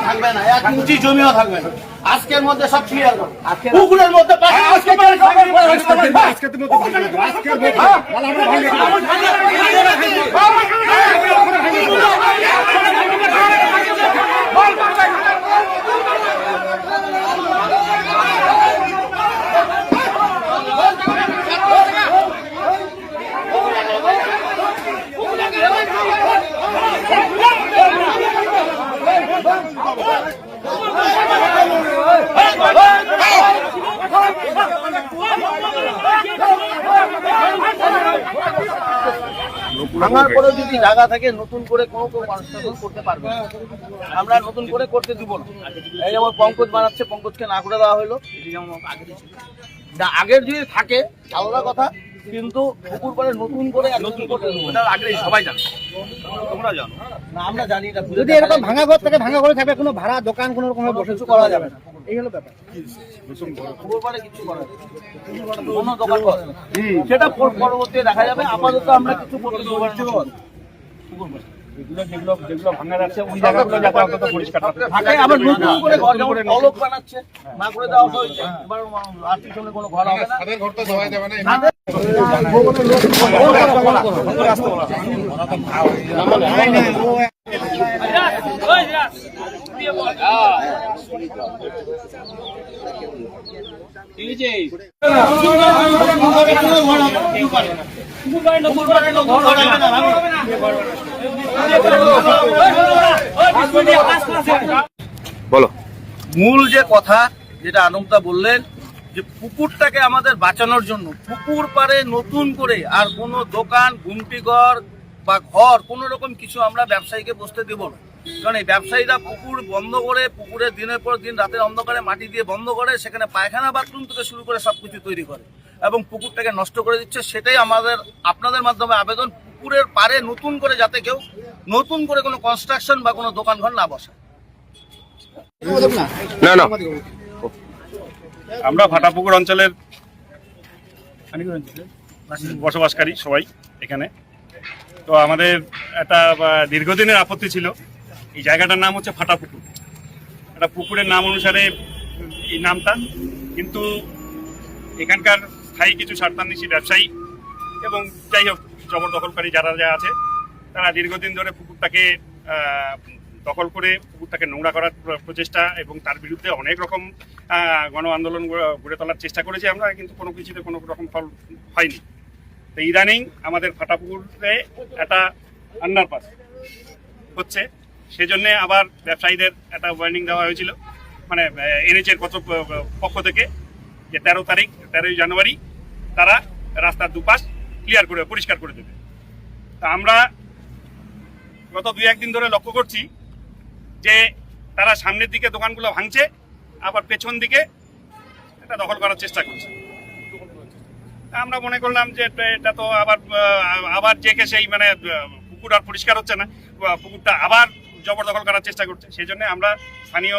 থাকবে না, 1 ইঞ্চি জমিও থাকবে না। আজকের মধ্যে সব ক্লিয়ার করো। পুকুরের মধ্যে ভাঙার পরে যদি জায়গা থাকে নতুন করে কোনো কনস্ট্রাকশন করতে পারবে না, আমরা নতুন করে করতে দিব না। এই যেমন পঙ্কজ বানাচ্ছে, পঙ্কজকে না করে দেওয়া হলো, এটি যেমন আগের যদি থাকে আলাদা কথা, কিন্তু পুকুর পরে নতুন করে নতুন করতে দেবো, এটা আগে সবাই জানে, তোমরা জানো না, আমরা জানি না। যদি এরকম ভাঙা ঘর থেকে ভাঙা ঘরে থাকবে, কোনো ভাড়া দোকান কোনো রকম বসে কিছু করা যাবে না, এই হলো ব্যাপার। পুকুর পাড়ে কিছু করা যাবে কোনো দোকান করে না, সেটা পরবর্তী দেখা যাবে। আপাতত আমরা কিছু করতে দেবো না। যেগুলো ভাঙা যাচ্ছে ওই জায়গাগুলো যাতে অন্তত পরিষ্কার থাকে। আবার নতুন করে ঘর যেমন পলক বানাচ্ছে না করে দেওয়া হয়েছে, এবার আর পিছনে কোনো ঘর হবে না। তাদের ঘর তো দেওয়া যাবে না। বলো মূল যে কথা যেটা আনন্দা বললেন, যে পুকুরটাকে আমাদের বাঁচানোর জন্য পুকুর পাড়ে নতুন করে আর কোনো দোকান, ঘুমটিঘর বা ঘর কোনো রকম কিছু আমরা ব্যবসায়ীকে বসতে দেব না। কারণ এই ব্যবসায়ীরা পুকুর বন্ধ করে, পুকুরে দিনের পর দিন রাতের অন্ধকারে মাটি দিয়ে বন্ধ করে, সেখানে পায়খানা বাথরুম থেকে শুরু করে সবকিছু তৈরি করে এবং পুকুরটাকে নষ্ট করে দিচ্ছে। সেটাই আমাদের আপনাদের মাধ্যমে আবেদন, পুকুরের পাড়ে নতুন করে যাতে কেউ নতুন করে কোনো কনস্ট্রাকশন বা কোনো দোকান ঘর না বসায়। না না, আমরা ভাটাপুকুর অঞ্চলের বসবাসকারী সবাই এখানে। তো আমাদের একটা দীর্ঘদিনের আপত্তি ছিল, এই জায়গাটার নাম হচ্ছে ফাটাপুকুর, একটা পুকুরের নাম অনুসারে এই নামটা, কিন্তু এখানকার স্থায়ী কিছু স্বার্থান্বেষী ব্যবসায়ী এবং যাই হোক জবরদখলকারী যারা আছে, তারা দীর্ঘদিন ধরে পুকুরটাকে দখল করে পুকুরটাকে নোংরা করার প্রচেষ্টা এবং তার বিরুদ্ধে অনেক রকম গণ আন্দোলন গড়ে তোলার চেষ্টা করেছি আমরা, কিন্তু কোনো কিছুতে কোনো রকম ফল হয়নি। তো ইদানিং আমাদের ফাটাপুকুরে একটা আন্ডারপাস হচ্ছে, সেজন্যে আবার ব্যবসায়ীদের একটা ওয়ার্নিং দেওয়া হয়েছিল, মানে এনএইচের পক্ষ থেকে, যে 13 জানুয়ারি তারা রাস্তার দুপাশ ক্লিয়ার করে পরিষ্কার করে দেবে। তা আমরা গত 2-1 দিন ধরে লক্ষ্য করছি যে তারা সামনের দিকে দোকানগুলো ভাঙছে, আবার পেছন দিকে এটা দখল করার চেষ্টা করছে। আমরা মনে করলাম যে এটা তো আবার যে সেই মানে পুকুর আর পরিষ্কার হচ্ছে না, পুকুরটা আবার জবরদখল করার চেষ্টা করছে। সেই জন্য আমরা স্থানীয়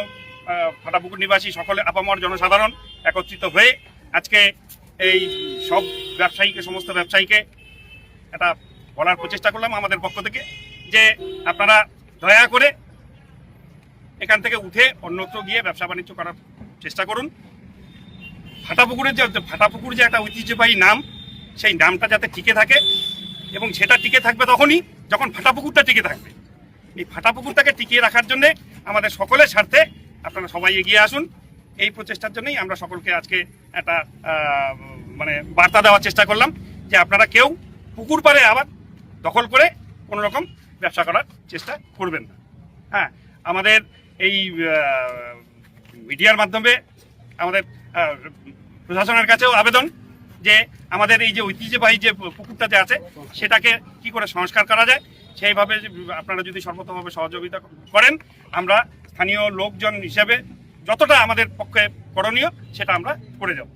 ফাটাপুকুর নিবাসী সকলে আপামর জনসাধারণ একত্রিত হয়ে আজকে এই সব ব্যবসায়ীকে, সমস্ত ব্যবসায়ীকে এটা বলার প্রচেষ্টা করলাম আমাদের পক্ষ থেকে, যে আপনারা দয়া করে এখান থেকে উঠে অন্যত্র গিয়ে ব্যবসা বাণিজ্য করার চেষ্টা করুন। ফাটাপুকুর যে একটা ঐতিহ্যবাহী নাম, সেই নামটা যাতে টিকে থাকে, এবং সেটা টিকে থাকবে তখনই যখন ফাটাপুকুরটা টিকে থাকবে। এই ফাটাপুকুরটাকে টিকিয়ে রাখার জন্য আমাদের সকলের স্বার্থে আপনারা সবাই এগিয়ে আসুন। এই প্রচেষ্টার জন্যই আমরা সকলকে আজকে একটা মানে বার্তা দেওয়ার চেষ্টা করলাম, যে আপনারা কেউ পুকুর পাড়ে আবার দখল করে কোনো রকম ব্যবসা করার চেষ্টা করবেন না। হ্যাঁ, আমাদের এই মিডিয়ার মাধ্যমে আমাদের প্রশাসনের কাছেও আবেদন, যে আমাদের এই যে ঐতিহ্যবাহী যে পুকুরটা যে আছে, সেটাকে কি করে সংস্কার করা যায়, সেইভাবে আপনারা যদি সর্বতভাবে সহযোগিতা করেন, আমরা স্থানীয় লোকজন হিসেবে যতটা আমাদের পক্ষে করণীয় সেটা আমরা করে যাব।